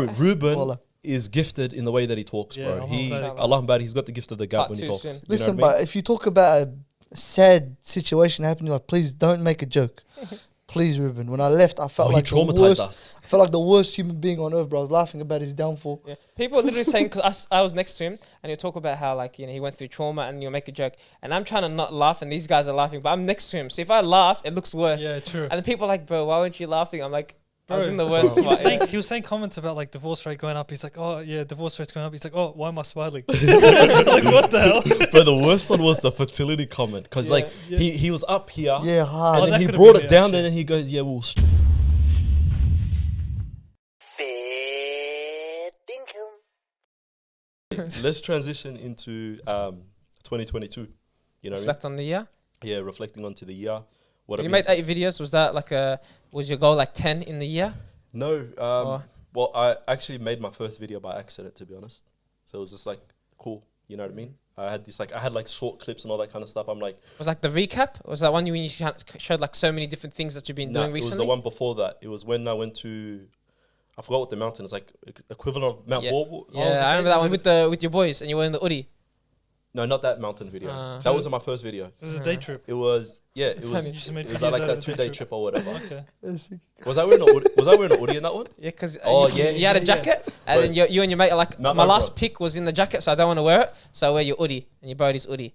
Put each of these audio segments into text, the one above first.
Ruben Wallah. is gifted in the way that he talks, Yeah, bro. Allah Allah Barik, he's got the gift of the gab But when he too talks. soon. You know Listen, what I mean? but if you talk about a sad situation happening, like, please don't make a joke. Please, Ruben. When I left, I felt he like the traumatized worst. us. I felt like the worst human being on earth, bro. I was laughing about his downfall. Yeah. People are literally saying, because I was next to him, and he'll talk about how, like, he went through trauma, and you'll make a joke. And I'm trying to not laugh, and these guys are laughing, but I'm next to him. So if I laugh, it looks worse. Yeah, true. And the people are like, bro, why weren't you laughing? I'm like, I was Bro, in the worst he was, spot. saying, he was saying comments about like divorce rate going up. He's like, oh yeah, divorce rate's going up. He's like, oh, why am I smiling? Like, what the hell? But the worst one was the fertility comment. Because, like, Yeah. he was up here. Yeah, hard. Oh, And that then he could've brought been it it, down, actually. and then he goes, yeah, we'll... Let's transition into 2022. You know what Reflect on the year. I mean? Yeah, reflecting onto the year. What You have made been- 8 videos. Was that like was your goal like 10 in the year? No. Or- Well, I actually made my first video by accident, to be honest. So it was just like, cool. You know what I mean? I had like short clips and all that kind of stuff. I'm like, Was like the recap? Or was that one when you showed like so many different things that you've been nah, doing it was recently? the one before that. It was when I went to, I forgot what the mountain is, like equivalent of Mount Yeah. Bawbul. Yeah, I remember that one with your boys, and you were in the hoodie. No, not that mountain video. That wasn't my first video. It was a day trip. It was, yeah, it That's was, funny. You just made it was videos like out that of the 2-day day trip or whatever. Okay. Was I wearing a hoodie in that one? Yeah, because Oh, you, yeah, you had a yeah, jacket, and then you and your mate are like, No, my no, last bro. pick was in the jacket, so I don't want to wear it, so I wear your hoodie, and you borrowed his hoodie.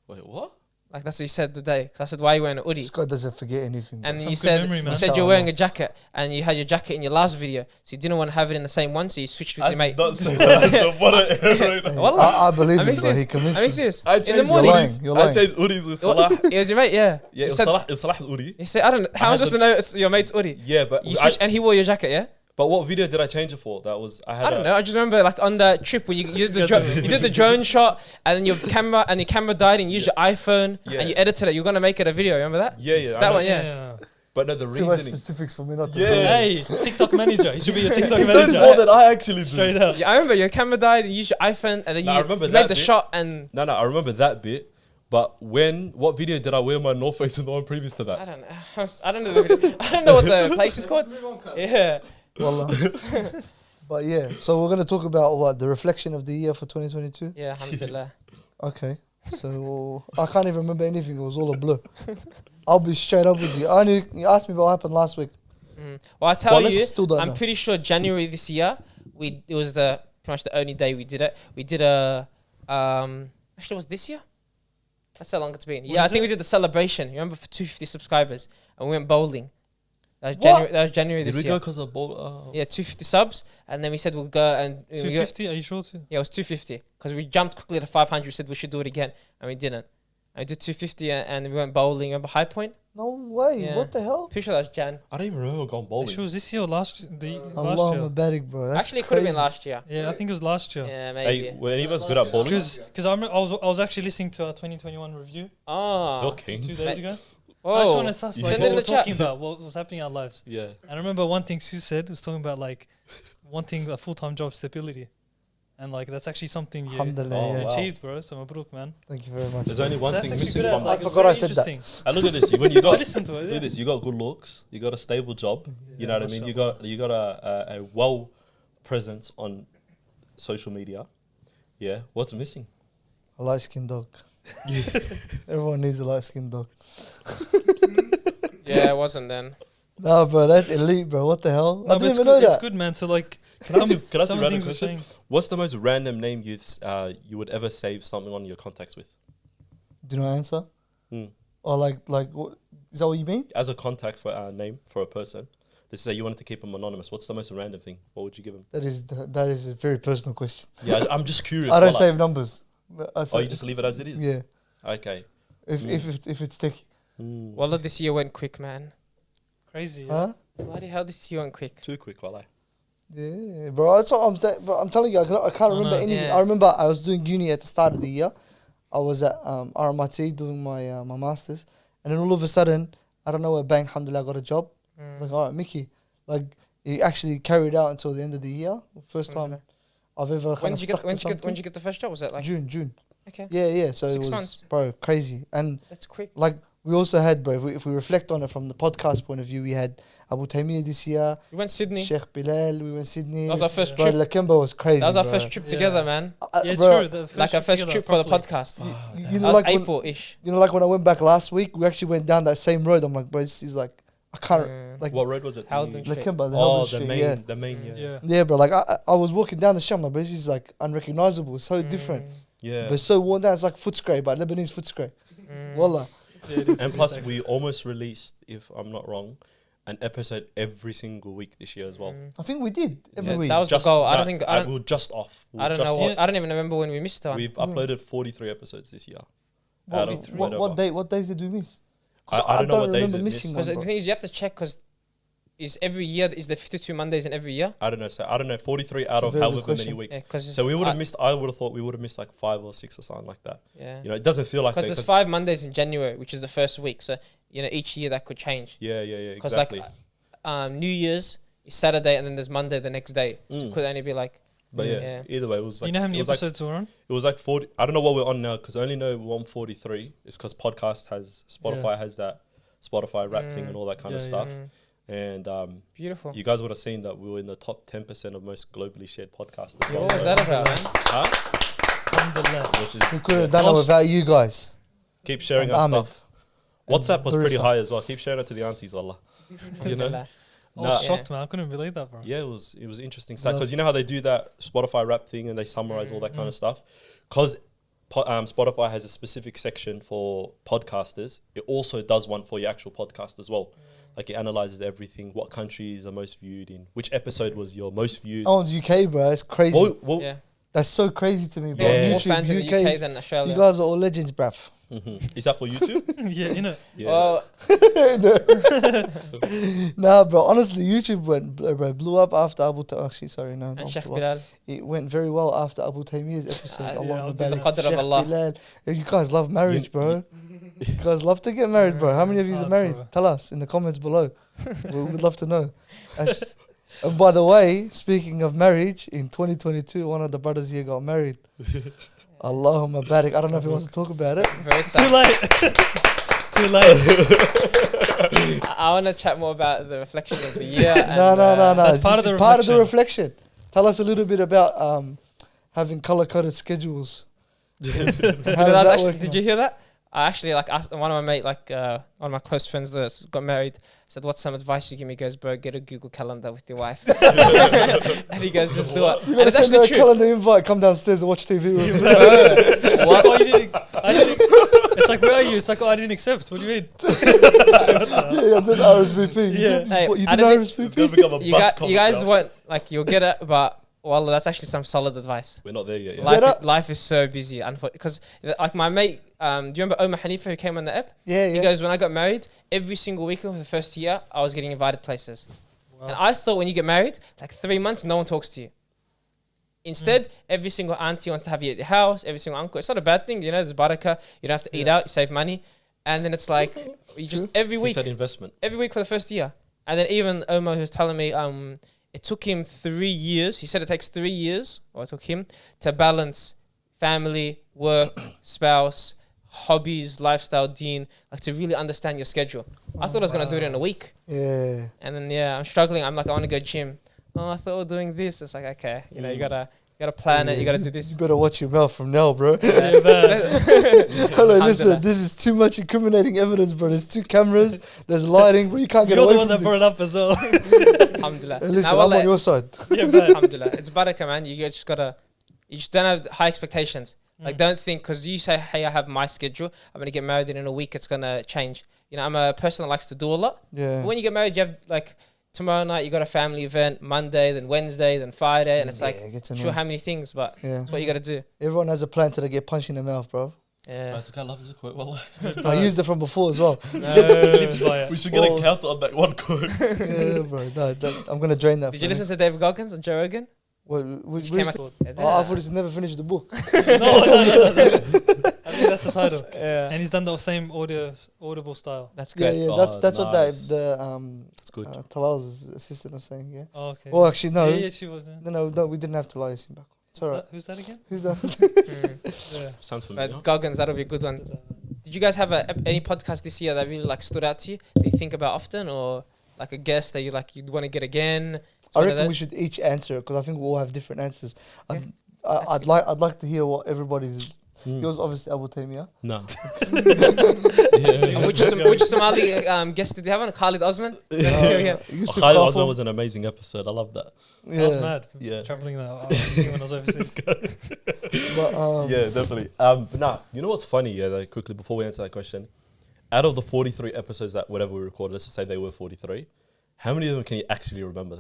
Wait, what? Like that's what you said the day. 'Cause I said, why are you wearing a hoodie? This guy doesn't forget anything. And Some you good said memory, man. you said you're wearing a jacket, and you had your jacket in your last video, so you didn't want to have it in the same one, so you switched with I your mate. did not say that. So what a error right now. Wallah. I believe I'm him, bro. serious. He convinced I'm me. serious. I In the changed morning, lying, hoodies. you're I lying. changed hoodies with Salah. it was your mate, yeah. Yeah, it was said, Salah's hoodie. He said, I don't know. How am I had supposed to know it's your mate's hoodie? Yeah, but You switched, and he wore your jacket, yeah? but what video did I change it for? That was I don't know. I just remember like on the trip where you did the drone shot, and then your camera died, and you used your iPhone, Yeah. and you edited it. You're gonna make it a video. Remember that? Yeah, yeah. I That know. one, yeah. But no, the Too much reasoning. specifics for me not to Yeah. know. Hey, TikTok manager. He should be your TikTok He knows manager. more than I actually do. Straight up. Yeah, I remember your camera died. You used your iPhone, and then No, I remember you that made the bit. shot, and No, I remember that bit. But what video did I wear my North Face in the one previous to I that? don't know. I don't know. I don't know what the place is called. Yeah. Wallah. But yeah, so we're gonna talk about what the reflection of the year for 2022. Yeah, alhamdulillah. Okay, so I can't even remember anything. It was all a blur. I'll be straight up with you. You asked me what happened last week. Well, I tell Well, let's you, still don't I'm know. pretty sure January this year, it was pretty much the only day we did it. We did actually it was this year? That's how long it's been. Yeah, I think we did the celebration. You remember for 250 subscribers, and we went bowling. That was January. That was January Did this we year. go because of ball? Yeah, 250 subs, and then we said we'll go and 250? Are you sure? Yeah, it was 250 because we jumped quickly to 500. We said we should do it again, and we didn't. And we did 250, and we went bowling. Remember High Point? No way. Yeah. What the hell? Pretty sure that was Jan. I don't even remember going bowling. Sure, was this year or last year? Allah Mubarak, bro. That's Actually, it could have been crazy. last year. Yeah, I think it was last year. Yeah, maybe. Hey, were any of us good at bowling? Because I was actually listening to our 2021 review Oh. You're king. 2 days ago. Oh. I just want to suss like Send what it in we're the chat. talking about, what was happening in our lives. Yeah. And I remember one thing Sue said was talking about like wanting a full-time job stability, and like that's actually something you Alhamdulillah. Oh, yeah. wow. achieved, bro. So mabruk, man. Thank you very much. There's only one That's thing actually missing good. from. Like, I forgot I said that. interesting. And look at this. When you I got listened to it. look Yeah. at this. You got good looks. You got a stable job. You know what I mean. You got a well presence on social media. Yeah. What's missing? A light-skinned dog. Everyone needs a light-skinned dog. Yeah, it wasn't then. No, bro, that's elite, bro. What the hell? No, I but didn't it's even good, know it's that. good, man. So like, Can I ask you a some of the random things we're question? saying. What's the most random name you would ever save something on your contacts with? Do you know answer? Mm. Or like, what, is that what you mean? As a contact for a name for a person, let's say you wanted to keep them anonymous. What's the most random thing? What would you give them? That is a very personal question. Yeah, I'm just curious. I don't Wallah. save numbers. I Oh, say, you just leave it as it is. yeah. Okay. If it's sticky, Mm. Wallah, this year went quick, man. Crazy. Yeah. huh? Bloody hell, this year went quick. Too quick, wallah. Yeah, bro. That's what but I'm telling you, I can't remember no. anything. Yeah. I remember I was doing uni at the start of the year. I was at RMIT doing my my masters, and then all of a sudden, I don't know where, bang, alhamdulillah, I got a job. Like, all right, Mickey, like he actually carried out until the end of the year. First time I've ever When kind of did you stuck get? to When did you something. get the first job? Was that like June. okay? Yeah. So 6 it was, months. bro, crazy. And That's quick. like we also had, bro, if we reflect on it from the podcast point of view, we had Abu Taymiyyah this year, We went Sydney. Sheikh Bilal, we went Sydney. That was our first Bro, trip. Lakemba was crazy. That was our bro. first trip Yeah. together, man. Yeah, Bro, true. The Like our first together trip for the properly. podcast. You That know, was like when, April-ish. you know, like when I went back last week, we actually went down that same road. I'm like, bro, this is like, I can't, like, What road was it? Howden Street. Lakemba, the Oh, Howden the Street, main, yeah. the main, Yeah. Yeah, bro, like, I was walking down the street, I'm like, bro, this is like unrecognizable, so different. yeah. But it's so worn down, it's like Footscray, but Lebanese Footscray. Wallah. Yeah, it is, And it plus, is. we almost released, if I'm not wrong, an episode every single week this year as well. I think we did every Yeah, week. that was the goal. I don't think. we were just off. We I were don't know. just What, off. I don't even remember when we missed one. We've uploaded 43 episodes this year. what, out of what, what days did we miss? 'Cause I don't know what days remember it missing missed. one. Because bro. the thing is, you have to check because is every year is there 52 Mondays in every year? I don't know. So I don't know. 43 out a of very good however many question. weeks. Yeah, because So we would have missed. I would have thought we would have missed like 5 or 6 or something like that. Yeah. You know, it doesn't feel like Because that, there's 5 Mondays in January, which is the first week. So each year that could change. Yeah, yeah, yeah. Because Exactly. New Year's is Saturday and then there's Monday the next day. So Mm. it could only be like But yeah, Yeah. either way, it was like you know how many it was like, episodes we're on? it was like 40. I don't know what we're on now because I only know we're on 43. It's because Spotify has that Spotify rap thing and all that kind of Yeah, stuff. mm, And beautiful. you guys would have seen that we were in the top 10% of most globally shared podcasts. As Yeah, well, what was so- that about, man? Huh? Alhamdulillah. Which We is couldn't have done it Lost- without you guys. keep sharing And our Ahmed. stuff. WhatsApp was pretty Harissa. high as well. Keep sharing it to the aunties, wallah. You know? Alhamdulillah. I Nah. was shocked, man. I couldn't believe that, bro. Yeah, it was interesting stuff because you know how they do that Spotify rap thing and they summarize all that kind of stuff. Because Spotify has a specific section for podcasters, it also does one for your actual podcast as well. Like it analyzes everything, what countries are most viewed in, which episode was your most viewed. Oh, it's UK, bro. It's crazy. Well, Yeah. That's so crazy to me, bro. Yeah. More YouTube, fans in the UK UK. than Australia. You guys are all legends, bruv. Is that for YouTube? Yeah, you know. Yeah. Well, Nah, bro. Honestly, YouTube blew up after Abu. Actually, sorry, no. and not Sheikh blew up. Bilal. It went very well after Abu Taymiyyah's episode. Yeah, Allah I'll Mubarak. do that. Qadr of Sheikh Allah. Bilal. You guys love marriage, bro. You guys love to get married, bro. How many of you are Oh, married? bro. Tell us in the comments below. We would love to know. And by the way, speaking of marriage, in 2022, one of the brothers here got married. Allahumma barik. I don't know if he wants to talk about it. Very Too sad. late. Too late. I want to chat more about the reflection of the year. No. That's part This of is the part of the reflection. reflection. Tell us a little bit about having color-coded schedules. How You know, does that's that actually, work? did you hear that? I actually asked one of my mate, one of my close friends that got married, said, "What's some advice you give me?" He goes, "Bro, get a Google Calendar with your wife." And he goes, "Just do it." You And gotta it's send her a actually true. calendar invite. Come downstairs and watch TV with me. It's like, oh, you didn't. I didn't. It's like, where are you? It's like, oh, I didn't accept. What do you mean? Yeah, then RSVP. Yeah. Hey, What, you I did don't It's RSVP? going to become a You, bus you guys comment now. won't you'll get it, but well, that's actually some solid advice. We're not there yet. Yeah. Life is so busy, because like my mate, do you remember Omar Hanifa who came on the app? Yeah, He yeah. goes, when I got married, every single weekend for the first year, I was getting invited places. And I thought when you get married, like 3 months, no one talks to you. Instead, every single auntie wants to have you at your house, every single uncle. It's not a bad thing, you know, there's barakah, you don't have to eat out, you save money. And then it's like, you just every It's week an investment. for the first year. And then even Omar who was telling me, it took him 3 years. He said it takes 3 years, or it took him, to balance family, work, spouse, hobbies, lifestyle, deen, like to really understand your schedule. I thought I was going to do it in a week. Yeah. And then, I'm struggling. I'm like, I want to go gym. Oh, I thought we were doing this. It's like, okay, you know, you gotta plan it. You gotta do this. You better watch your mouth from now, bro. Yeah, man. Hello, listen, Alhamdulillah. this is too much incriminating evidence, bro. There's 2 cameras, there's lighting, bro. You can't get You're away the one from that brought it this. up as well. Alhamdulillah. Hey, listen, Now, I'm wallah, on your side. Yeah, man. Alhamdulillah. It's barakah, man. You just don't have high expectations. Like, don't think, because you say, hey, I have my schedule, I'm going to get married and in a week it's going to change. You know, I'm a person that likes to do a lot. Yeah. But when you get married, you have, like, tomorrow night you got a family event, Monday, then Wednesday, then Friday, and it's like, get to sure know. how many things, but Yeah. that's what you got to do. Everyone has a plan till they get punched in the mouth, bro. Yeah. This guy loves this quote. Well, I used it from before as well. Lives by it. we should get Well- a counter on that one quote. Yeah, bro. No, I'm gonna drain that. Did you listen to David Goggins and Joe Rogan? Which Came came out- I thought he's never finished the book. No. I think that's the title. Yeah. And he's done the same audible style. That's Yeah, good. yeah. Oh, That's what nice. the That's good. Talal's assistant was saying. Yeah. Oh, okay. Well, actually, no. Yeah, she was there. No, we didn't have Talal Yasin back. It's alright. Who's that again? Who's that? Mm. Yeah. Sounds familiar. But Goggins, that'll be a good one. Did you guys have any podcast this year that really like stood out to you that you think about often, or like a guest that you'd want to get again? I reckon we should each answer because I think we all have different answers. I'd like to hear what everybody's. Yours obviously Abu Tamia. No. Which Somali guest did you have on? Khalid Osman? Yusuf Khalid Kafur. Osman was an amazing episode. I love that. That was mad. Yeah. Traveling that I was seeing when I was overseas. But, Yeah, definitely. But nah, you know what's funny? Yeah, like, quickly before we answer that question, out of the 43 episodes that whatever we recorded, let's just say they were 43. How many of them can you actually remember?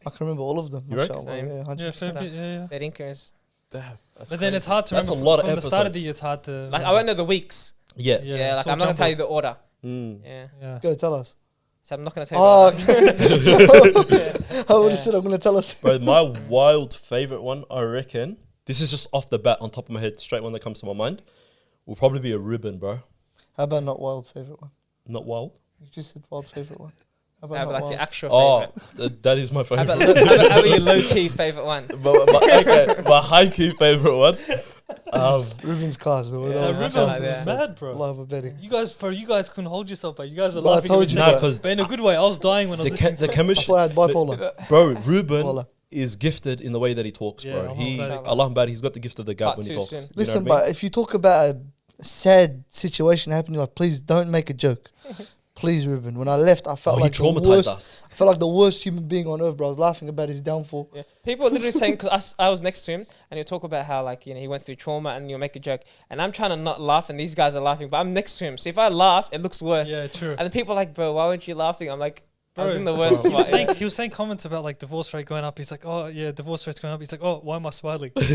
I can remember all of them. You reckon? mashallah, yeah, 100%. Yeah, fair bit, yeah. FairDinkum's. Damn. But then it's hard to That's remember a lot of from the start of the episodes. year. It's hard to Like I won't know the weeks. Yeah. Yeah, like it's all I'm not gonna tell you jumbled. the order. Mm. Yeah, Yeah. Go tell us. so I'm not gonna tell you. Oh, The order. I would Yeah. have said I'm going to tell us. Bro, my wild favorite one, I reckon, this is just off the bat on top of my head, straight one that comes to my mind, will probably be a ribbon, bro. How about not wild favorite one? Not wild. You just said wild favorite one. How How about about not like wild? the actual Oh, favorite? that is my How favorite. about, how about your low key favorite one? but okay, my high key favorite one. Ruben's class, bro. Yeah, That was Ruben's class, like bro. that. Mad, bro. Allah Akbar. You guys couldn't hold yourself back. You guys were Bro, I laughing. told at me you, Nah, bro. because but in a good way. I was dying when I was listening. the I chemistry, thought I had bipolar. bro. Ruben Wallah. is gifted in the way that he talks, Yeah, bro. Allah He, Barik. Allah Barik, he's got the gift of the gab Part when he two talks. soon. You know Listen, what I mean? but if you talk about a sad situation happening, like, please don't make a joke. Please, Ruben. When I left, I felt he like the traumatized worst. us. I felt like the worst human being on earth, bro. I was laughing about his downfall. Yeah. People are literally saying, because I was next to him, and he'll talk about how, like, you know, he went through trauma, and you'll make a joke. And I'm trying to not laugh, and these guys are laughing, but I'm next to him. So if I laugh, it looks worse. Yeah, true. And then people are like, bro, why weren't you laughing? I'm like, I was Bro, in the worst He was, spot. saying, he was saying comments about like divorce rate going up. He's like, oh yeah, divorce rate's going up. He's like, oh, why am I smiling? Like,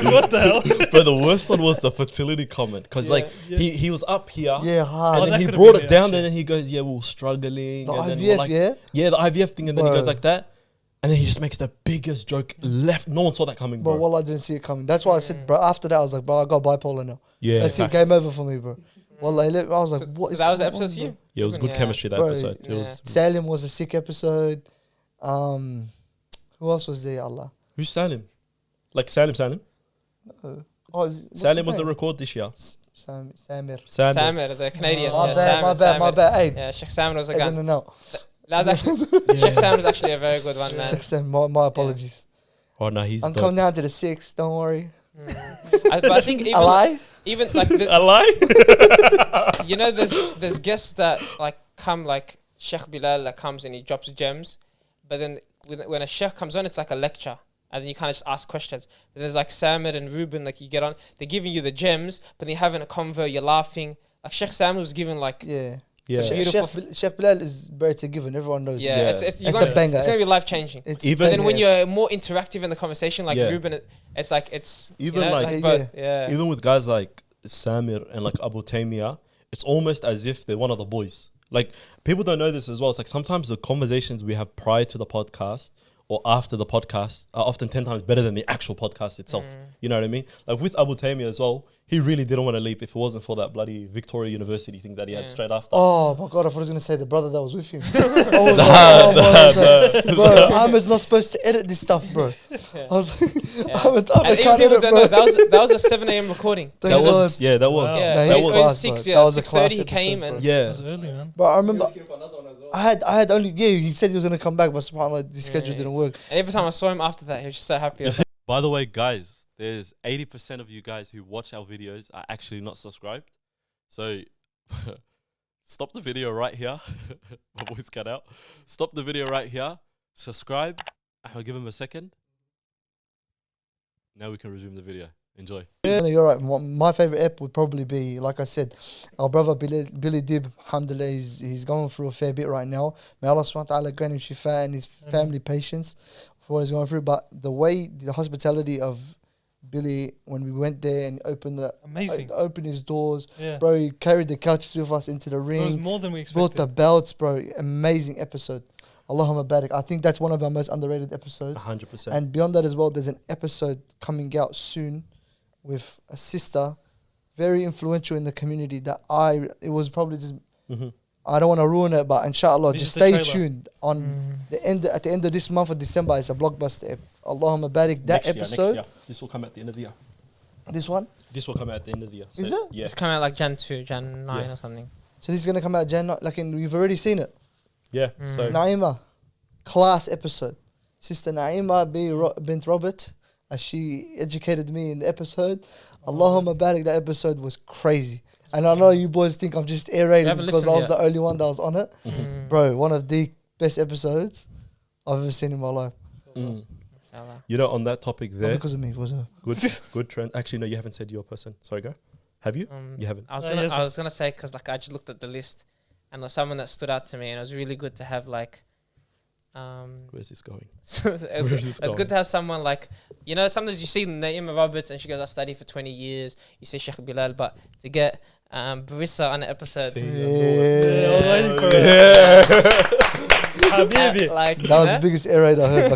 what the hell? But the worst one was the fertility comment, because Yeah, like yeah. he was up here, Yeah, hard. Oh, and that then he could've brought been it it, down, actually. and then he goes, yeah, we were struggling. The and then IVF, we're like, yeah? the IVF thing, and then he Bro. goes like that, and then he just makes the biggest joke left. No one saw that coming, But bro. well, I didn't see it coming. That's why I said, bro, after that, I was like, bro, I got bipolar now. Yeah, That's it, facts. game over for me, bro. Well, I was like, So- what so is that was the going episode on, for bro? you? Yeah, it was good Yeah. chemistry that Bro, episode. It yeah. was. Salim was a sick episode. Who else was there? Allah. Who's Salim? Like Salim. Oh, Salim was a record this year. Samir. Samir, the Canadian. My yeah, bad, my Samir, bad, my Samir. bad. Hey, Yeah, Sheikh Samir was a I gun. didn't know. That was actually, Sheikh Samir was actually a very good one, man. Sheikh Sam, my apologies. Oh no, he's I'm dope. coming down to the 6th. Don't worry. But I think I lie? even like A lie? you know, there's guests that like come, like Sheikh Bilal that comes and he drops gems, but then when a sheikh comes on, it's like a lecture, and then you kind of just ask questions. But there's like Samir and Ruben, like you get on, they're giving you the gems, but then you're having a convo, you're laughing. Like Sheikh Samir was giving like Yeah. Yeah. So beautiful. Sheikh Bilal is very to given. Everyone knows. yeah, Yeah. it's It's gonna, a banger. it's gonna be life changing. It's Even- But then when banger. you're more interactive in the conversation, like Yeah. Ruben, it's like it's Even you know, like- Yeah, both. Yeah. Even with guys like Samir and like Abu Tamia, it's almost as if they're one of the boys. Like, people don't know this as well. It's like sometimes the conversations we have prior to the podcast or after the podcast are often 10 times better than the actual podcast itself. You know what I mean? Like with Abu Tamia as well, he really didn't want to leave if it wasn't for that bloody Victoria University thing that he had Yeah. straight after. Oh my god, I thought I was gonna say the brother that was with him. I was like, bro, Ahmed's not supposed to edit this stuff, bro. I was like, Yeah. Ahmed And even can't people edit, don't know bro. that was a 7 a.m. recording. Thank That God. was, yeah, that was. Wow. Yeah, Nah, that he was- was class, 6, bro. yeah, That was a 6:30 class he came episode, and Yeah. It was early, man. Bro, I remember I had only he said he was gonna come back, but subhanAllah, the schedule Yeah. didn't work. And every time I saw him after that, he was just so happy. I was like, By the way, guys, there's 80% of you guys who watch our videos are actually not subscribed. So stop the video right here. My voice cut out. Stop the video right here. Subscribe. I'll give him a second. Now we can resume the video. Enjoy. Yeah, no, you're right. My favorite ep would probably be, like I said, our brother Billy Dib. Alhamdulillah, he's going through a fair bit right now. May Allah subhanahu wa ta'ala grant him shifa and his family patience for what he's going through. But the way, the hospitality of Billy when we went there and Amazing. opened his doors, Yeah. bro, he carried the couches with us into the It was ring, more than we brought expected. the belts, bro. Amazing episode. Allahumma barik. I think that's one of our most underrated episodes. 100%. And beyond that as well, there's an episode coming out soon with a sister, very influential in the community. It was probably just. Mhm. I don't want to ruin it, but inshallah, This just is the stay trailer. tuned on at the end of this month of December. It's a blockbuster. Allahumma barik. That Next year, episode. This will come at the end of the year. This one. This will come out at the end of the year. So Is it? Yeah. It's coming out like Jan 2, Jan 9 Yeah. or something. So this is gonna come out Jan. Like, and you've already seen it. Yeah. Mm. So Naima, class episode. Sister Naima bint Robert, as she educated me in the episode. Allahumma barik, that episode was crazy. And I know you boys think I'm just aerating haven't because I was listened the only one that was on it. Mm. Bro, one of the best episodes I've ever seen in my life. Inshallah. you know, on that topic Not there, because of me, it was her. good trend. Actually, no, you haven't said your person. Sorry, go. Have you? You haven't. I was Oh, gonna, yes. I was gonna say because like I just looked at the list, and there's someone that stood out to me, and it was really good to have like, Where's this going? it was, Where's good, this it was going? good to have someone like, you know, sometimes you see Naima Roberts and she goes, I studied for 20 years. You see Sheikh Bilal, but to get Barissa on an episode, See, Yeah. I was waiting for Habibi. like That was the biggest air raid I heard.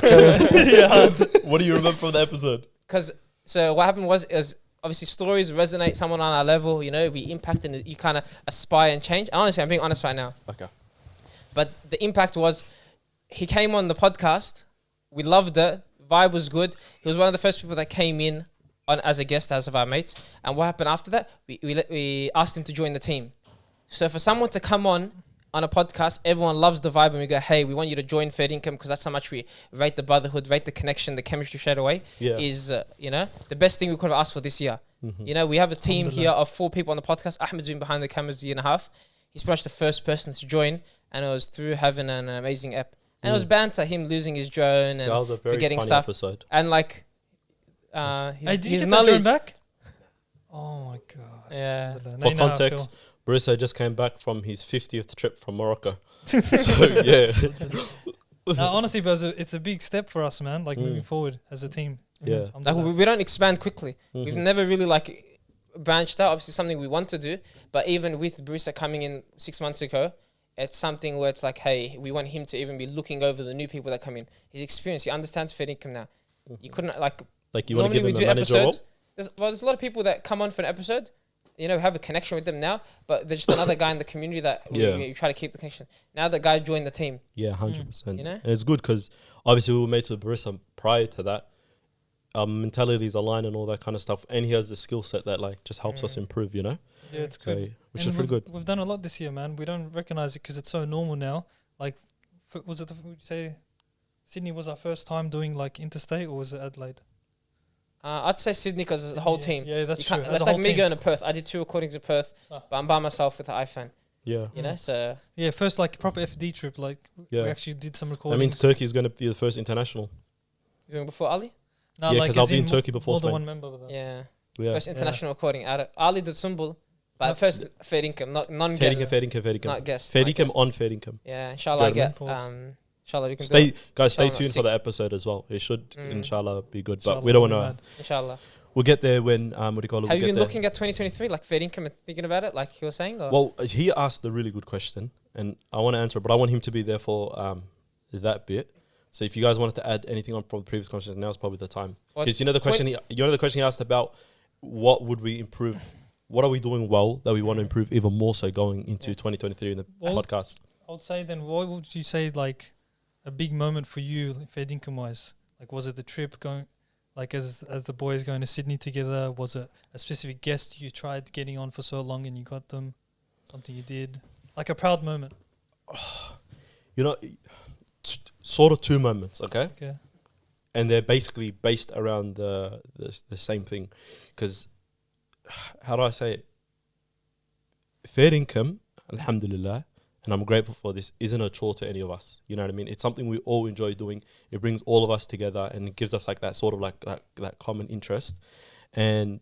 But What do you remember from the episode? because so what happened was is obviously stories resonate someone on our level, you know, we impact and you kind of aspire and change. And honestly, I'm being honest right now. Okay. But the impact was he came on the podcast. We loved it. Vibe was good. He was one of the first people that came in on as a guest, as of our mates. And what happened after that? We asked him to join the team. So for someone to come on a podcast, everyone loves the vibe, and we go, hey, we want you to join Fair Income because that's how much we rate the brotherhood, rate the connection, the chemistry straight away. Yeah. Is you know, the best thing we could have asked for this year. Mhm. You know, we have a team Alhamdulillah. here of 4 people on the podcast. Ahmed's been behind the cameras a year and a half. He's pretty much the first person to join, and it was through having an amazing app. And it was banter, him losing his drone That was and a very forgetting funny stuff. episode. And like, Hey, did you his get that drone knowledge. back? Oh my god. Yeah. Alhamdulillah. Now For you know how I context, Barissa just came back from his 50th trip from Morocco. So yeah. feel. No, honestly, but it's a big step for us, man. Like moving forward as a team. Yeah. Like Alhamdulillah. we don't expand quickly. We've Mhm. never really like branched out. Obviously, something we want to do, but even with Barissa coming in 6 months ago, it's something where it's like, hey, we want him to even be looking over the new people that come in. His experience, he understands Fair Income now. You couldn't like Like you want to normally give we him a do manager role? episodes. There's a lot of people that come on for an episode. You know, we have a connection with them now, but there's just another guy in the community that Yeah. we try to keep the connection. Now that guy joined the team. Yeah, 100%. You know? And it's good because obviously we were mates with Barissa prior to that. Our mentalities align and all that kind of stuff. And he has the skill set that like just helps us improve, you know? Yeah, it's So, good. which And is pretty good. We've done a lot this year, man. We don't recognize it because it's so normal now. Like, would you say Sydney was our first time doing like interstate, or was it Adelaide? I'd say Sydney because the whole team. Yeah, that's You true. can't- As That's a like whole me team. going to Perth. I did 2 recordings in Perth, Ah. but I'm by myself with the iPhone. Yeah. You know, so Yeah, first like proper FD trip. Like we Yeah. actually did some That recordings. means Turkey is going to be the first international. you doing before Ali? No, Yeah, like 'cause I'll as be in mo- Turkey before more than Spain. one member with that. Yeah. Yeah. First international recording. Ali did Sumbul, but No. first Fair Income, not Fair non-guest, income, fair income. not guest. Fair not income guest. on fair income. Yeah, inshallah I Good, get. Pause. Inshallah we can do Stay, it. guys, stay Inshallah, tuned for sick. the episode as well. It should, Mm. inshallah, be good. Inshallah, But we don't want we'll to. be Inshallah. We'll get there when, what do you call it? Have We'll you get been there. looking at 2023, like Fair Income and thinking about it, like he was saying? Or? Well, he asked a really good question, and I want to answer it, but I want him to be there for that bit. So if you guys wanted to add anything on from the previous questions, now is probably the time. What- Because you know the question, he asked about what would we improve, what are we doing well that we want to improve even more so going into Yeah. 2023 in the Well, podcast. I would say then, what would you say like a big moment for you, Fair Dinkum wise? Like, was it the trip going, like as the boys going to Sydney together? Was it a specific guest you tried getting on for so long and you got them? Something you did, like a proud moment. You know, sort of 2 moments, okay? Okay. And they're basically based around the same thing. Because, how do I say it? Fair income, alhamdulillah, and I'm grateful for this, isn't a chore to any of us. You know what I mean? It's something we all enjoy doing. It brings all of us together and it gives us like that sort of like that common interest. And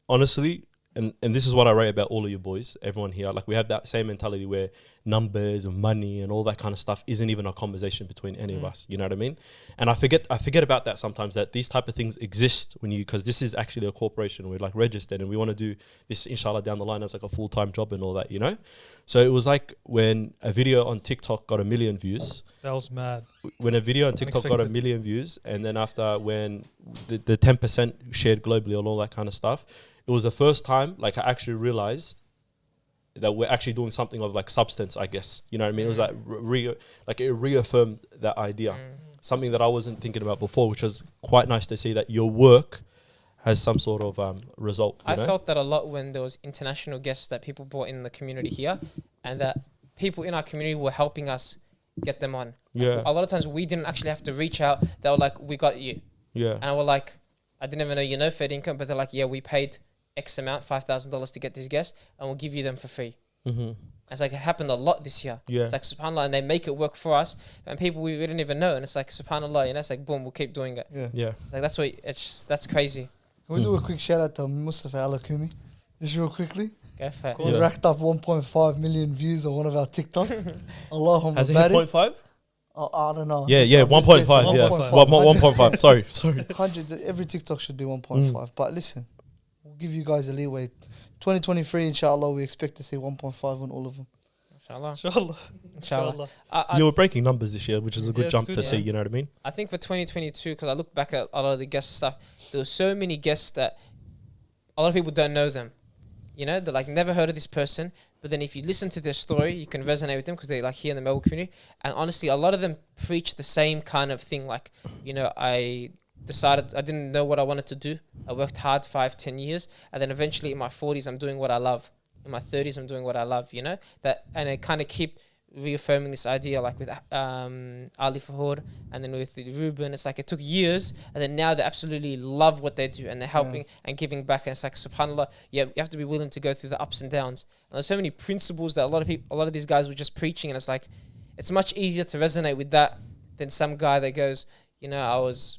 honestly, and this is what I rate about all of you boys, everyone here, like we have that same mentality where numbers and money and all that kind of stuff isn't even a conversation between any of us. You know what I mean? And I forget about that sometimes, that these type of things exist when you, because this is actually a corporation, we're like registered and we want to do this inshallah down the line as like a full-time job and all that, you know? So it was like when a video on TikTok got 1 million views, That was mad. when a video on TikTok got 1 Unexpected. million views, and then after when the 10% shared globally and all that kind of stuff, it was the first time like I actually realized that we're actually doing something of like substance, I guess. You know what I mean? It was like it reaffirmed that idea, something that I wasn't thinking about before, which was quite nice to see that your work has some sort of result. You I know? felt that a lot when there was international guests that people brought in the community here, and that people in our community were helping us get them on. Yeah. A lot of times we didn't actually have to reach out. They were like, "We got you," Yeah. and we're like, "I didn't even know you know Fair Income," but they're like, "Yeah, we paid X amount, $5,000 to get these guests, and we'll give you them for free." Mm-hmm. It's like it happened a lot this year. Yeah. It's like subhanallah, and they make it work for us, and people we didn't even know, and it's like subhanallah, you know, it's like boom, we'll keep doing it. Yeah. Yeah. Like that's crazy. Can we do a quick shout out to Mustafa Alakumi? Just real quickly. Go for it. Yeah. He racked up 1.5 million views on one of our TikToks. Allahumma Has it hit barik. 0.5? I don't know. Yeah, Just- yeah, I'm just 1.5. guessing. Yeah, 1.5. 1.5. Sorry. 100. Every TikTok should be 1.5. But listen, we'll give you guys a leeway. 2023, inshallah, we expect to see 1.5 on all of them. Inshallah. Inshallah. Inshallah. You were breaking numbers this year, which is a good it's jump good, to see. yeah. You know what I mean? I think for 2022, because I look back at a lot of the guest stuff, there were so many guests that a lot of people don't know them. You know, they're like never heard of this person, but then if you listen to their story, you can resonate with them because they're like here in the Melbourne community. And honestly, a lot of them preach the same kind of thing. Like, you know, I decided I didn't know what I wanted to do. I worked hard 5-10 years, and then eventually in my 40s, I'm doing what I love. In my 30s, I'm doing what I love. You know that, and I kind of keep reaffirming this idea, like with Ali Fahud and then with Ruben. It's like it took years, and then now they absolutely love what they do, and they're helping and giving back. And it's like subhanallah, yeah, you have to be willing to go through the ups and downs. And there's so many principles that a lot of these guys were just preaching, and it's like it's much easier to resonate with that than some guy that goes, you know, I was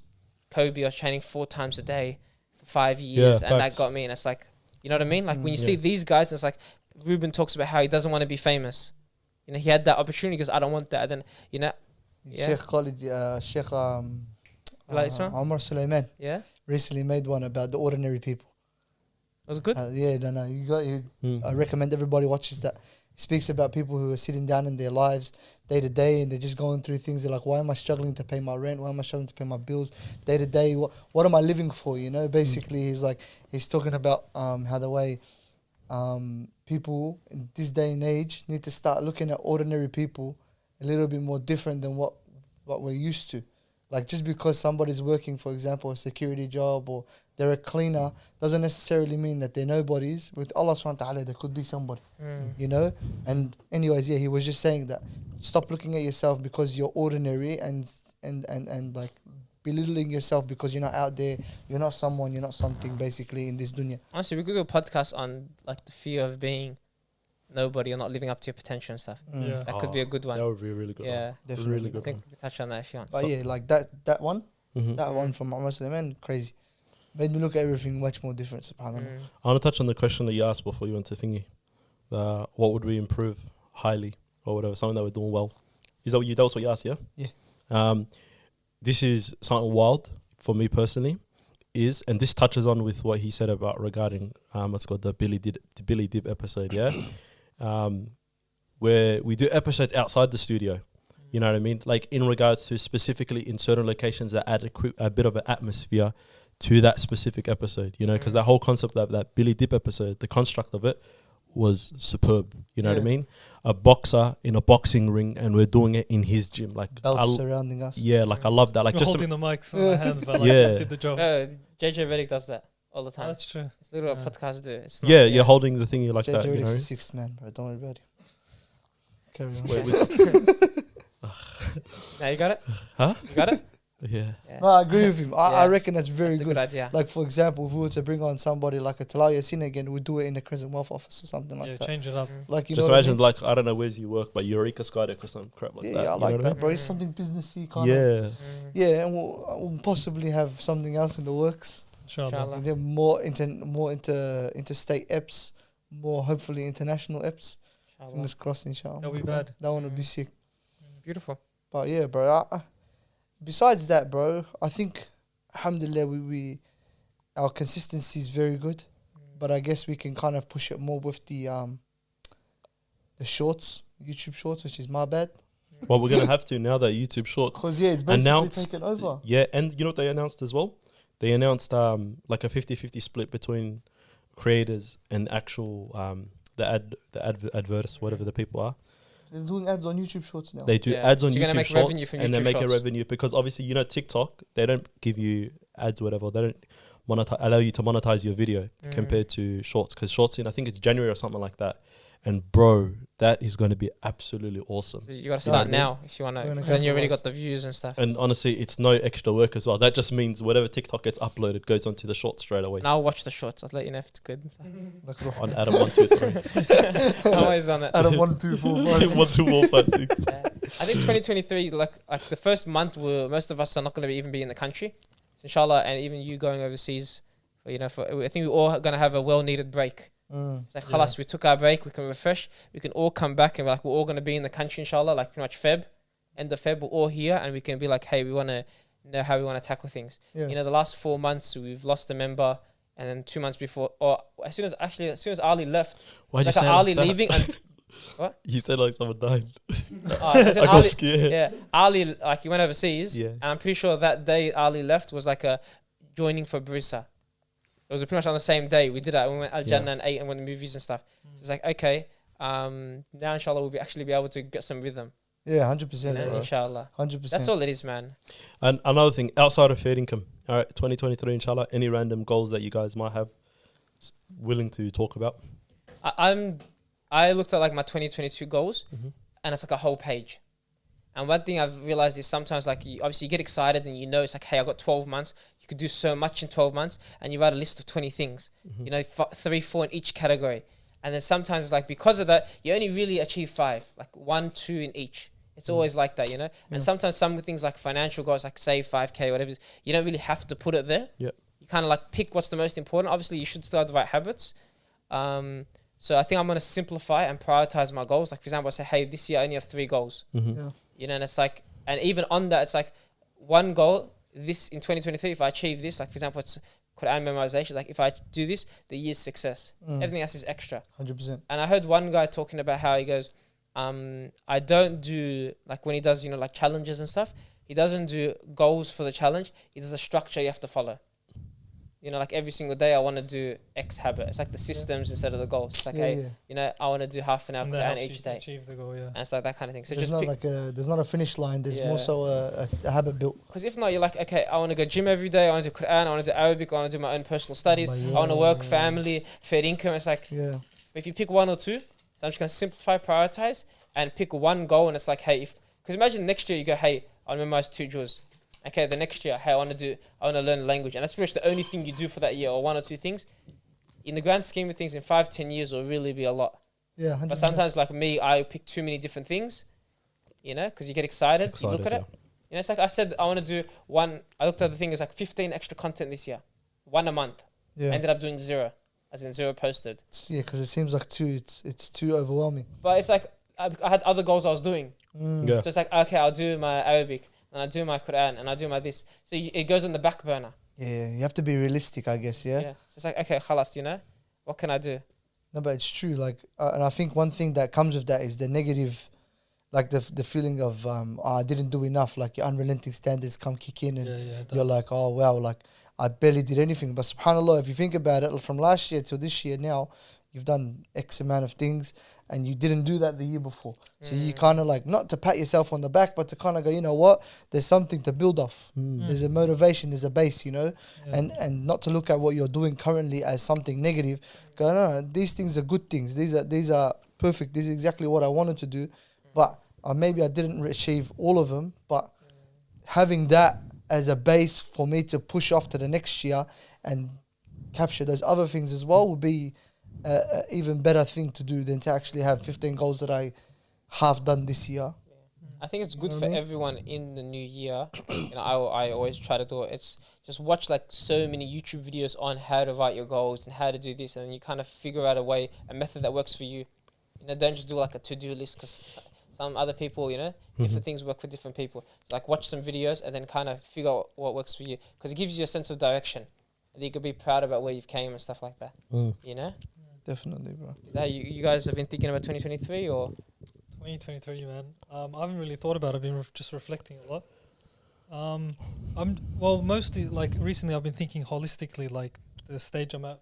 training 4 times a day for 5 years, and facts. that got me. And it's like, you know what I mean? Like when you see these guys, and it's like Ruben talks about how he doesn't want to be famous. You know, he had that opportunity because I don't want that. And then, you know, Sheikh Khalid, Sheikh Ismail? Omar Sulaiman yeah, it recently made one about the ordinary people. was good. Yeah, no, I recommend everybody watches that. He speaks about people who are sitting down in their lives day to day, and they're just going through things. They're like, why am I struggling to pay my rent? Why am I struggling to pay my bills day to day? What am I living for? You know, basically, he's talking about how the way people in this day and age need to start looking at ordinary people a little bit more different than what we're used to. Like just because somebody's working, for example, a security job or they're a cleaner doesn't necessarily mean that they're nobodies. With Allah subhanahu wa ta'ala, there could be somebody, you know? And anyways, yeah, he was just saying that stop looking at yourself because you're ordinary and like belittling yourself because you're not out there, you're not someone, you're not something basically in this dunya. Honestly, we could do a podcast on like the fear of being nobody or not living up to your potential and stuff. Yeah. That could be a good one. That would be a really good one. Yeah, Definitely. Really I good think one. we could touch on that if you want. But yeah, like that one, Mhm. that one from Muhammad Sulaiman, crazy. Made me look at everything much more different, subhanAllah. I want to touch on the question that you asked before you went to thingy. What would we improve highly or whatever, something that we're doing well? That was what you asked, yeah? Yeah. This is something wild for me personally, and this touches on with what he said about regarding what's called the Billy Dip episode, yeah? Where we do episodes outside the studio. You know what I mean? Like in regards to specifically in certain locations that add a bit of an atmosphere to that specific episode, you know, because that whole concept of that Billy Dip episode, the construct of it was superb. You know what I mean? A boxer in a boxing ring, and we're doing it in his gym. Like Belts surrounding us. yeah, like I love that. Like We're just holding the mics on my hands, but like Yeah. did the job. JJ Redick does that all the time. That's true. It's literally Yeah. what podcasts do. It's not, yeah, you're holding the thingy like that. JJ You know? Redick's the sixth man, bro. Don't worry about it. Carry on. Wait, Now you got it? Huh? You got it? yeah. Yeah. No, I agree with him. I Yeah. reckon that's very That's a good. good idea. Like, for example, if we were to bring on somebody like a Talal Yassin again, we'd do it in the Crescent Wealth Office or something like Yeah, that. change it up. Like, you Just know what I imagine, mean? like, I don't know where's you work, but Eureka Skydeck or some crap like Yeah, that. I you like know that, what bro. It's Mm. something businessy I kind mean? of. Yeah. Yeah, and we'll possibly have something else in the works. Inshallah. Inshallah. And then more interstate EPs, more hopefully international EPs. Inshallah. Fingers crossed, inshallah. That'll be bad. That one would be sick. Beautiful. But yeah, bro. Besides that, bro, I think, alhamdulillah, our consistency is very good. But I guess we can kind of push it more with the shorts, YouTube shorts, which is my bad. Well, we're gonna have to now that YouTube Shorts. Because yeah, it's basically Announced- taken over. Yeah, and you know what they announced as well? They announced like a 50-50 split between creators and actual the adverts, whatever the people are. They're doing ads on YouTube shorts now. They do Yeah. ads on So you're YouTube gonna make Shorts, revenue from and they YouTube make Shorts. a revenue because obviously, you know, TikTok, they don't give you ads, whatever. They don't. allow you to monetize your video compared to shorts, because shorts in I think it's January or something like that. And bro, that is going to be absolutely awesome. So you got to start now if you want to. Then you already got the views and stuff. And honestly, it's no extra work as well. That just means whatever TikTok gets uploaded goes onto the shorts straight away. And I'll watch the shorts. I'll let you know if it's good. On Adam 1, 2, 3. Always on it. Adam 1, 2, 4, 5. 1, 2, 4, 5, 6. I think 2023, like the first month, most of us are not going to even be in the country. So inshallah, and even you going overseas, I think we're all going to have a well-needed break. It's like, khalas, we took our break, we can refresh, we can all come back, and we're all going to be in the country, inshallah, like pretty much end of Feb, we're all here, and we can be like, hey, we want to know how we want to tackle things. Yeah. The last 4 months, we've lost a member, and then 2 months before, or as soon as Ali left, Why'd you like say Ali like leaving, and what? You said like someone died. I got scared. Yeah, Ali, like he went overseas, Yeah. and I'm pretty sure that day Ali left was like a joining for Brisa. It was pretty much on the same day. We did that. We went Al Jannah and ate and went to movies and stuff. So it's like, okay, now inshallah we'll actually be able to get some rhythm. Yeah, 100%. Bro. Inshallah. 100%. That's all it is, man. And another thing, outside of fair income, all right, 2023, inshallah, any random goals that you guys might have willing to talk about? I looked at like my 2022 goals, and it's like a whole page. And one thing I've realized is sometimes like obviously you get excited and it's like, hey, I got 12 months. You could do so much in 12 months, and you write a list of 20 things, 3, 4 in each category. And then sometimes it's like, because of that, you only really achieve 5, like 1, 2 in each. It's always like that, And sometimes some things like financial goals, like save 5K, whatever it is, you don't really have to put it there. Yeah. You kind of like pick what's the most important. Obviously, you should still have the right habits. So I think I'm going to simplify and prioritize my goals. Like, for example, I say, hey, this year I only have 3 goals. Yeah. And it's like, and even on that, it's like one goal, this in 2023, if I achieve this, like, for example, it's Quran memorization, like if I do this, the year's success. Everything else is extra. 100%. And I heard one guy talking about how he goes, I don't do, like when he does, like challenges and stuff, he doesn't do goals for the challenge. He does a structure you have to follow. Like every single day I want to do X habit. It's like the systems instead of the goals. It's like, I want to do half an hour Quran each day. Achieve the goal, yeah. And it's like that kind of thing. So there's there's not a finish line. There's more so a habit built. Because if not, you're like, okay, I want to go gym every day. I want to do Quran. I want to do Arabic. I want to do my own personal studies. I want to work, family, fair income. It's like, if you pick 1 or 2, so I'm just going to simplify, prioritize, and pick one goal. And it's like, hey, because imagine next year you go, hey, I'll memorize 2 juz. Okay, the next year, hey, I want to learn a language. And that's pretty much the only thing you do for that year, or 1 or 2 things. In the grand scheme of things, in 5-10 years, will really be a lot. Yeah, 100%. But sometimes, like me, I pick too many different things, because you get excited, you look at it. It's like I said, I want to do one. I looked at the thing, it's like 15 extra content this year. 1 a month. Yeah. Ended up doing 0, as in 0 posted. Yeah, because it seems like it's too overwhelming. But it's like, I had other goals I was doing. Yeah. So it's like, okay, I'll do my Arabic, and I'll do my Quran, and I'll do my this. So it goes on the back burner. Yeah, you have to be realistic, I guess, yeah? So it's like, okay, khalas, what can I do? No, but it's true. Like, and I think one thing that comes with that is the negative, like the feeling of, I didn't do enough. Like your unrelenting standards come kick in, and you're like, oh wow, like I barely did anything. But subhanallah, if you think about it, from last year to this year now, you've done X amount of things, and you didn't do that the year before. So you kind of like, not to pat yourself on the back, but to kind of go, you know what? There's something to build off. There's a motivation, there's a base, and not to look at what you're doing currently as something negative. Go, no, these things are good things. These are perfect. This is exactly what I wanted to do, but maybe I didn't achieve all of them. But having that as a base for me to push off to the next year and capture those other things as well would be even better thing to do than to actually have 15 goals that I have done this year. I think it's good for everyone in the new year. I always try to do it. It's just watch like so many YouTube videos on how to write your goals and how to do this, and then you kind of figure out a method that works for you. Don't just do like a to-do list, because some other people, different things work for different people. So like watch some videos and then kind of figure out what works for you, because it gives you a sense of direction. And you can be proud about where you've came and stuff like that. Definitely, bro. Is that you guys have been thinking about 2023 or? 2023, man. I haven't really thought about it. I've been just reflecting a lot. Mostly like recently I've been thinking holistically, like the stage I'm at,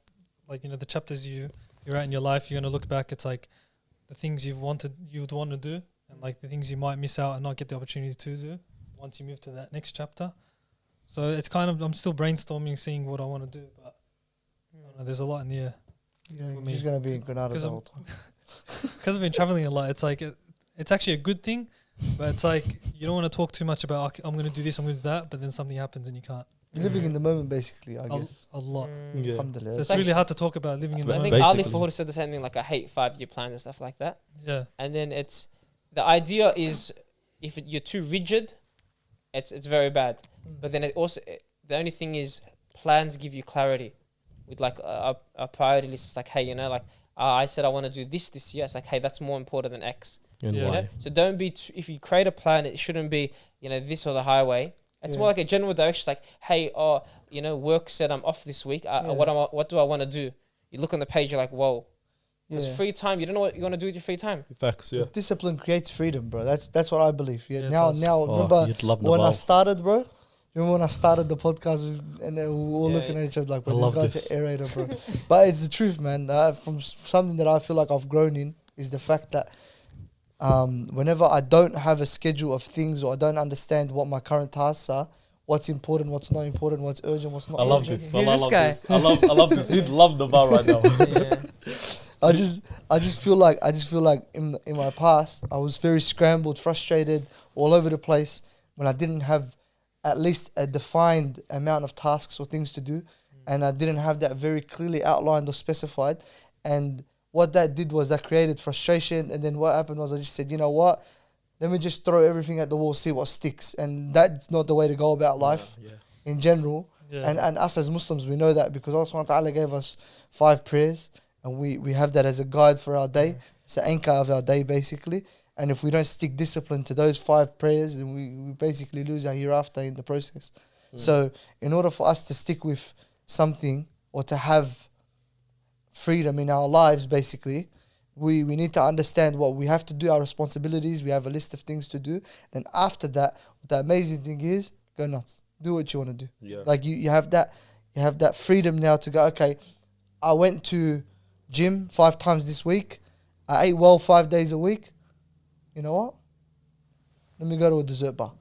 like, the chapters you're at in your life, you're going to look back, it's like the things you would want to do, and like the things you might miss out and not get the opportunity to do once you move to that next chapter. So it's kind of, I'm still brainstorming, seeing what I want to do, but I don't know, there's a lot in the air. Yeah, For you're me. just gonna be in Granada 'Cause the I'm- whole time. Because I've been traveling a lot, it's like it's actually a good thing, but it's like you don't want to talk too much about, okay, I'm going to do this, I'm going to do that, but then something happens and you can't. You're living in the moment, basically. I guess. A lot. Yeah. Alhamdulillah. So it's like- really hard to talk about living in the But I moment. think Ali basically. Fahur said the same thing, like I hate 5-year plans and stuff like that. Yeah. And then it's the idea is if you're too rigid, it's very bad. But then the only thing is plans give you clarity. With like a priority list, it's like, hey, you know, like I said I want to do this year. It's like, hey, that's more important than X. And Yeah. You know? So don't be if you create a plan, it shouldn't be, you know, this or the highway. It's Yeah. more like a general direction. It's like, hey, you know, work said I'm off this week. Yeah. What do I want to do? You look on the page, you're like, whoa. Because Yeah. free time, you don't know what you want to do with your free time. Facts, yeah. Discipline creates freedom, bro. That's what I believe. Yeah. Yeah, it now, does. remember you'd love when I Naval. started, bro. Remember when I started the podcast and then we were all Yeah, looking at each other like, I bro, this love guy's this. an aerator, bro. But it's the truth, man. From something that I feel like I've grown in is the fact that whenever I don't have a schedule of things or I don't understand what my current tasks are, what's important, what's not important, what's urgent, what's not I love urgent. this. Who's I this love guy? this. I love this. He'd love Naval right now. Yeah. I just feel like in my past I was very scrambled, frustrated, all over the place when I didn't have at least a defined amount of tasks or things to do, and I didn't have that very clearly outlined or specified. And what that did was that created frustration. And then what happened was I just said, you know what? Let me just throw everything at the wall, see what sticks. And that's not the way to go about life Yeah. in general. Yeah. And us as Muslims, we know that because Allah subhanahu wa ta'ala gave us 5 prayers and we have that as a guide for our day. It's an anchor of our day, basically. And if we don't stick discipline to those 5 prayers, then we basically lose our hereafter in the process. So in order for us to stick with something or to have freedom in our lives, basically, we need to understand what we have to do, our responsibilities. We have a list of things to do. Then after that, what the amazing thing is, go nuts. Do what you want to do. Yeah. Like you have that freedom now to go, okay, I went to gym 5 times this week. I ate well 5 days a week. You know what? Let me go to a dessert bar.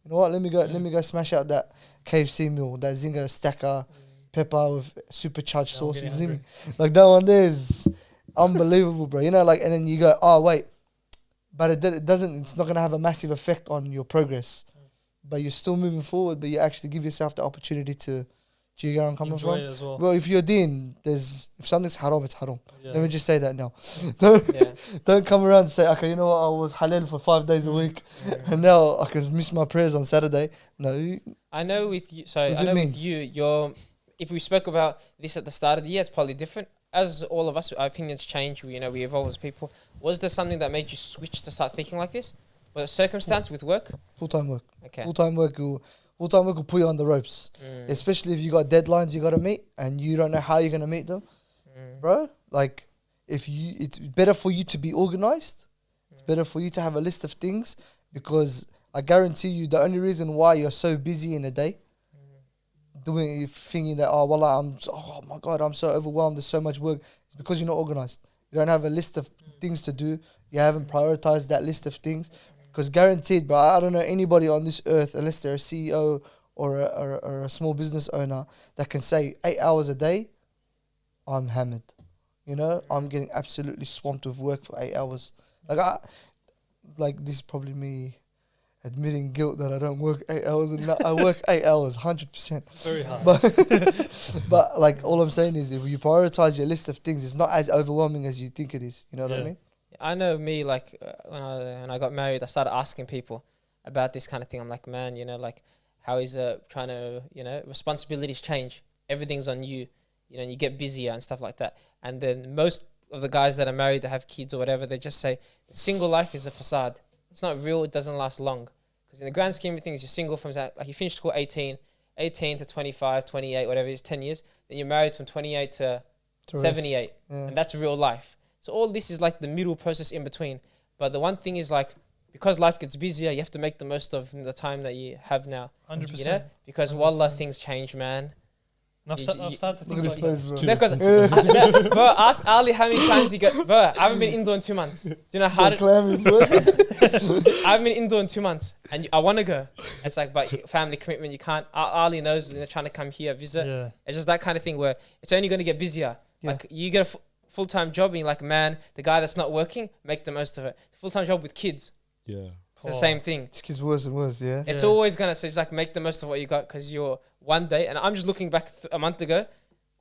You know what? Let me go smash out that KFC meal, that zinger stacker pepper with supercharged Yeah, I'm sauce. getting You see me? hungry. Like that one there is unbelievable, bro. You know, like, and then you go, oh wait, but it doesn't. It's not gonna have a massive effect on your progress, but you're still moving forward. But you actually give yourself the opportunity to. Do you get where I'm coming Enjoy from? it as well. Well, if you're deen, if something's haram, it's haram. Yeah. Let me just say that now. Yeah. Don't come around and say, okay, you know what, I was halal for 5 days a week, and now I can miss my prayers on Saturday. No, I know with you. So If I it know with means- you. If we spoke about this at the start of the year, it's probably different. As all of us, our opinions change. We evolve as people. Was there something that made you switch to start thinking like this? Was it circumstance with work? full-time work. Okay. Full-time work will put you on the ropes. Especially if you got deadlines you got to meet and you don't know how you're going to meet them. Bro, like, it's better for you to be organized. It's better for you to have a list of things, because I guarantee you the only reason why you're so busy in a day, thinking that, oh my God, I'm so overwhelmed, there's so much work, it's because you're not organized. You don't have a list of things to do. You haven't prioritized that list of things. Because guaranteed, bro, I don't know anybody on this earth, unless they're a CEO or a small business owner, that can say 8 hours a day, I'm hammered. You know, I'm getting absolutely swamped with work for 8 hours. Like this is probably me admitting guilt that I don't work 8 hours. I work 8 hours, 100%. Very hard. But like, all I'm saying is, if you prioritize your list of things, it's not as overwhelming as you think it is. You know what I Yeah. mean? I know me, like, when I got married, I started asking people about this kind of thing. I'm like, man, like, how is trying to, responsibilities change. Everything's on you, and you get busier and stuff like that. And then most of the guys that are married, that have kids or whatever, they just say, single life is a facade. It's not real. It doesn't last long. Because in the grand scheme of things, you're single from, like, you finish school 18 to 25, 28, whatever it is, 10 years. Then you're married from 28 to 78. Yeah. And that's real life. So all this is like the middle process in between. But the one thing is, like, because life gets busier, you have to make the most of the time that you have now. 100%. You know? Because wallah, things change, man. And I've started to Look think at his like face, bro. No, because bro, ask Ali how many times he got. Bro, I haven't been indoor in 2 months. Do you know how? Clammy, bro. I haven't been indoor in 2 months, and I want to go. It's like, but family commitment, you can't. Ali knows they're trying to come here, visit. Yeah. It's just that kind of thing where it's only going to get busier. Yeah. Like you get a full-time job, and you're like, man, the guy that's not working, make the most of it. Full-time job with kids, Yeah. it's the same thing. Just gets worse and worse, yeah. It's Yeah. always gonna. So it's like make the most of what you got because you're one day. And I'm just looking back a month ago.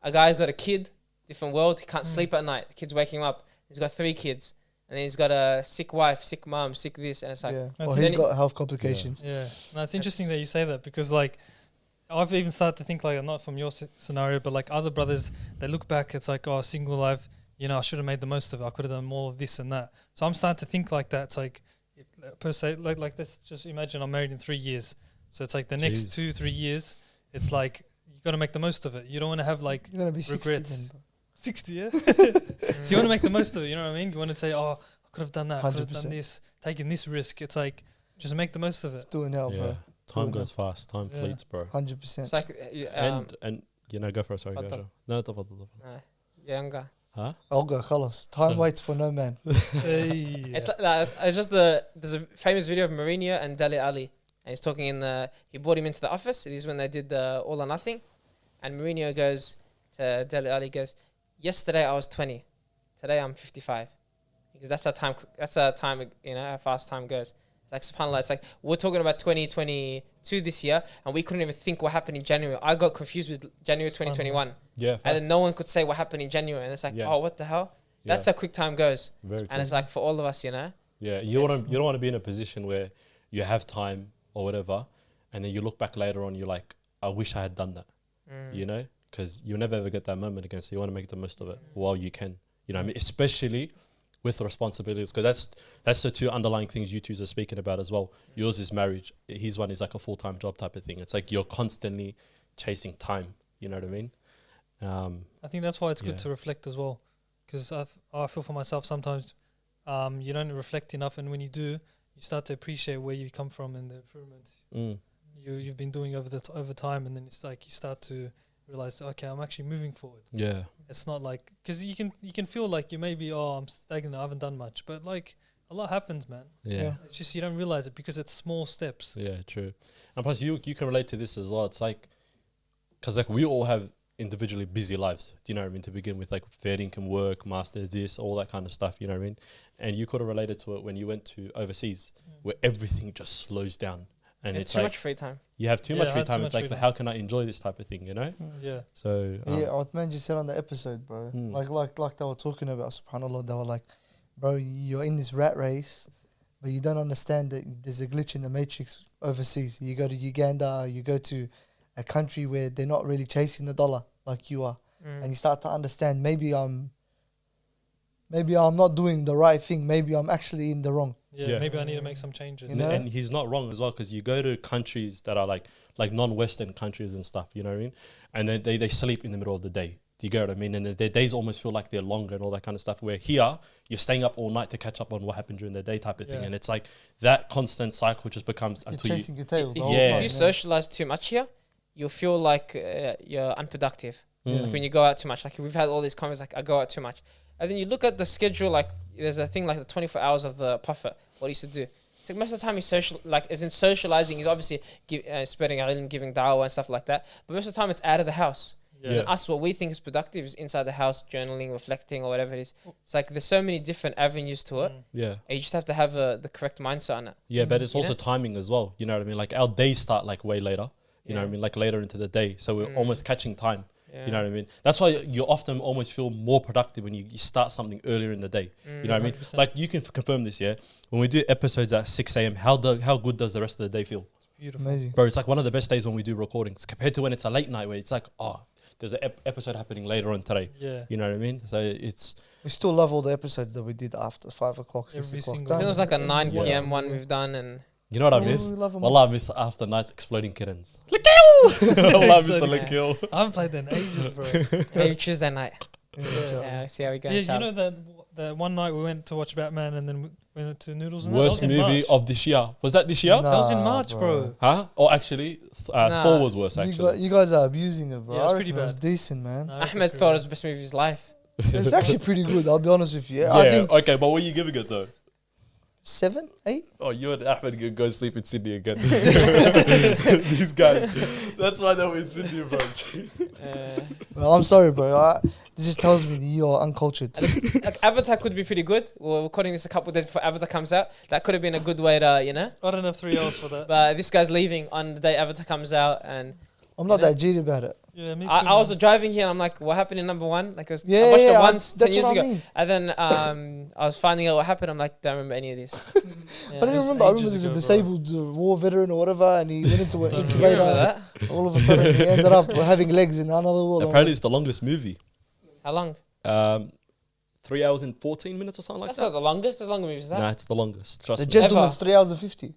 A guy's got a kid, different world. He can't sleep at night. The kid's waking him up. He's got 3 kids, and then he's got a sick wife, sick mom, sick this, and it's like, Yeah. That's Well, it. he's Then got health complications. Yeah, no, it's interesting that you say that because like I've even started to think like not from your scenario, but like other brothers, they look back, it's like, oh, single life, you know, I should have made the most of it. I could have done more of this and that. So I'm starting to think like that. It's like per se, like let's just imagine I'm married in 3 years. So it's like the next Jeez. 2-3 years, it's like you got to make the most of it. You don't want to have like You're gonna be 60 regrets. then, bro. 60, yeah. So you want to make the most of it. You know what I mean? You want to say, oh, I could have done that. I could have 100%. done this, taken this risk. It's like just make the most of it. It's doing now, Yeah. bro. Time Doing goes fast. Time Yeah. fleets, bro. 100%. it's like And you know, go for it. Sorry, go. Tafadhal. Joe. No, tafadhal. younger. Huh? I'll go, khalas. Time waits for no man. Hey, It's like it's just there's a famous video of Mourinho and Dele Alli, and he's talking in the. He brought him into the office. This is when they did the All or Nothing, and Mourinho goes to Dele Alli, goes, "Yesterday I was 20, today I'm 55." Because that's how time. That's how time. You know how fast time goes. It's like subhanallah. It's like we're talking about 2022 this year, and we couldn't even think what happened in January. I got confused with January 2021, Yeah. and then no one could say what happened in January, and it's like, Yeah. oh, what the hell? Yeah. That's how quick time goes, Very and it's like for all of us, you know. Yeah, you don't want to be in a position where you have time or whatever, and then you look back later on, you're like, I wish I had done that, you know, because you'll never ever get that moment again. So you want to make the most of it while you can, you know what I mean? Especially with responsibilities, because that's the 2 underlying things you 2 are speaking about as well. Yours is marriage. His one is like a full-time job type of thing. It's like you're constantly chasing time. You know what I mean? I think that's why it's Yeah. good to reflect as well, because I feel for myself sometimes you don't reflect enough, and when you do, you start to appreciate where you come from and the improvements you've been doing over time, and then it's like you start to realize, okay, I'm actually moving forward. Yeah. It's not like because you can feel like you maybe I'm stagnant, I haven't done much, but like a lot happens, man. Yeah. It's just you don't realize it because it's small steps. Yeah, true. And plus, you can relate to this as well. It's like, because like we all have individually busy lives. Do you know what I mean? To begin with, like fair income work, masters, this, all that kind of stuff. You know what I mean? And you could have related to it when you went to overseas, where everything just slows down, and it's too like much free time. you have too Yeah, much I free had too time. much It's like, free but time. how can I enjoy this type of thing? You know? Yeah. So Yeah, Othman just said on the episode, bro. Like they were talking about, subhanAllah, they were like, bro, you're in this rat race, but you don't understand that there's a glitch in the matrix overseas. You go to Uganda, you go to a country where they're not really chasing the dollar like you are. And you start to understand maybe I'm not doing the right thing. Maybe I'm actually in the wrong. Yeah, maybe I need to make some changes. You know? and he's not wrong as well, because you go to countries that are like non-Western countries and stuff, you know what I mean? And then they sleep in the middle of the day. Do you get what I mean? And their days almost feel like they're longer and all that kind of stuff, where here you're staying up all night to catch up on what happened during the day type of thing. Yeah. And it's like that constant cycle just becomes You're until chasing your tail the If, whole Yeah. time. if you socialize too much here, you'll feel like you're unproductive. Like when you go out too much. Like we've had all these comments, like I go out too much. And then you look at the schedule, like there's a thing like the 24 hours of the Prophet, what he used to do. It's like most of the time he's socializing, he's obviously spreading ilm, giving da'wah and stuff like that. But most of the time it's out of the house. Yeah. And us, what we think is productive is inside the house, journaling, reflecting, or whatever it is. It's like there's so many different avenues to it. Yeah. And you just have to have the correct mindset on it. Yeah, but it's You also know? timing as well. You know what I mean? Like our days start like way later. You know what I Yeah. mean? Like later into the day. So we're almost catching time. Yeah. You know what I mean? That's why you often almost feel more productive when you start something earlier in the day. You know what I mean? 100%. Like you can confirm this, yeah? When we do episodes at 6 a.m., how good does the rest of the day feel? Beautiful. Amazing. Bro, it's like one of the best days when we do recordings compared to when it's a late night where it's like, oh, there's an episode happening later on today. Yeah. You know what I mean? So it's... We still love all the episodes that we did after 5 o'clock, 6 Every o'clock. single I think it was like a 9 Yeah. p.m. one we've done, and You know what I Oh, miss? we love 'em Wallah, I miss after nights exploding kittens. Wallah, I miss a So lick. I haven't played that in ages, bro. maybe Tuesday night. Yeah. Yeah, see how we go. Yeah, you inshallah. know that one night we went to watch Batman, and then Went to Noodles and Worst that was in movie March. of this year. Was that this year? That was in March, bro. Huh? Or actually, Nah. Thor was worse, actually. You guys are abusing it, bro. Yeah, it's I pretty reckon it was bad. decent, man. I reckon Ahmed pretty thought it bad. was the best movie of his life. It's actually pretty good. I'll be honest with you. Yeah, I think okay, but what are you giving it, though? 7, 8. Oh, you and Ahmed can go sleep in Sydney again. These guys. That's why they were in Sydney, bro. Well, I'm sorry, bro. It just tells me that you're uncultured. Like Avatar could be pretty good. We're recording this a couple of days before Avatar comes out. That could have been a good way to, you know. I don't have 3 hours for that. But this guy's leaving on the day Avatar comes out, and I'm not You know? that jaded about it. Yeah, me too. I was man. driving here and I'm like, what happened in number one? Like, I watched Yeah, it once 10 that's years what ago. I mean. And then I was finding out what happened. I'm like, don't remember any of this. Yeah. I don't It was remember. I remember ages there's a ago, bro. disabled war veteran or whatever, and he went into an Don't You remember incubator. that? All of a sudden, he ended up having legs in another world. I'm Apparently, like, it's the longest movie. How long? 3 hours and 14 minutes or something like That's that. not the longest. There's longer movies than Nah, that. it's the longest. Trust the me. Gentleman's 3 hours and 50.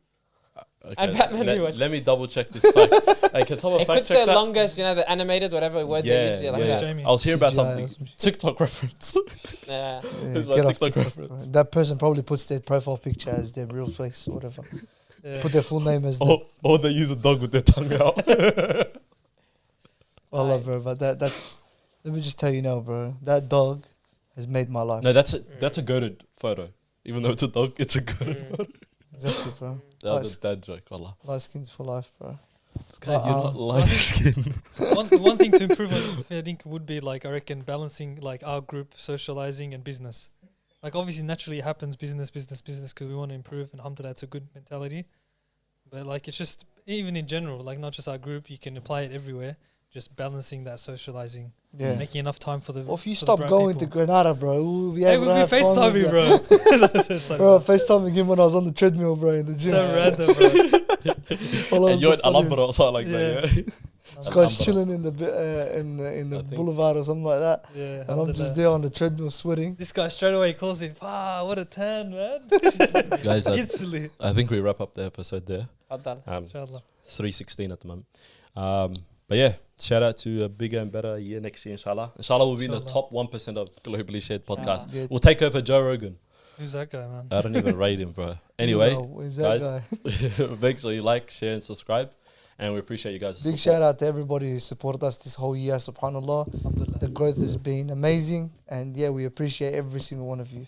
Okay, And Batman rewatch. let me double check this fact. Hey, can someone It fact could check say that? longest, you know, the animated, whatever word they use. Yeah, like yeah. that. Jamie. I was hearing about CGI something. or some shit. TikTok reference. Yeah. Yeah, This is my get off TikTok TikTok, reference. bro. That person probably puts their profile picture as their real face or whatever. Yeah. Put their full name as Or they use a dog with their tongue out. I love, bro. But that's. Let me just tell you now, bro. That dog has made my life. No, that's a goated photo. Even though it's a dog, it's a goated photo. Exactly, bro. That was a dad joke, wallah. Light skins for life, bro. This guy, you're not light skin. one thing to improve on FairDink would be like, I reckon, balancing like our group socializing and business. Like obviously naturally it happens business because we want to improve, and alhamdulillah it's a good mentality. But like it's just even in general, like not just our group, you can apply it everywhere. Just balancing that socializing, Yeah. making enough time for the. Well, if you for the stop brown going people. to Granada, bro, we'll be Hey, able we'll to be have fun with FaceTiming, you. bro. Bro, FaceTiming him when I was on the treadmill, bro, in the gym. So random, bro. All And of you're the in funniest. Alhambra or something like that, yeah? This guy's Alhambra. chilling in I the think. boulevard or something like that, Yeah, and I'm alhamdulillah. just there on the treadmill sweating. This guy straight away calls him. Ah, what a tan, man! Guys, Instantly. I think we wrap up the episode there. Well done. Inshallah. 316 at the moment. But yeah, shout out to a bigger and better year next year, inshallah. Inshallah, we'll be in the Inshallah. top 1% of globally shared podcasts. Good. We'll take over Joe Rogan. Who's that guy, man? I don't even rate him, bro. Anyway, Yo, where's that guys, guy? make sure you like, share, and subscribe. And we appreciate you guys' Big support. shout out to everybody who supported us this whole year. Subhanallah, Alhamdulillah. the growth has been amazing, and yeah, we appreciate every single one of you.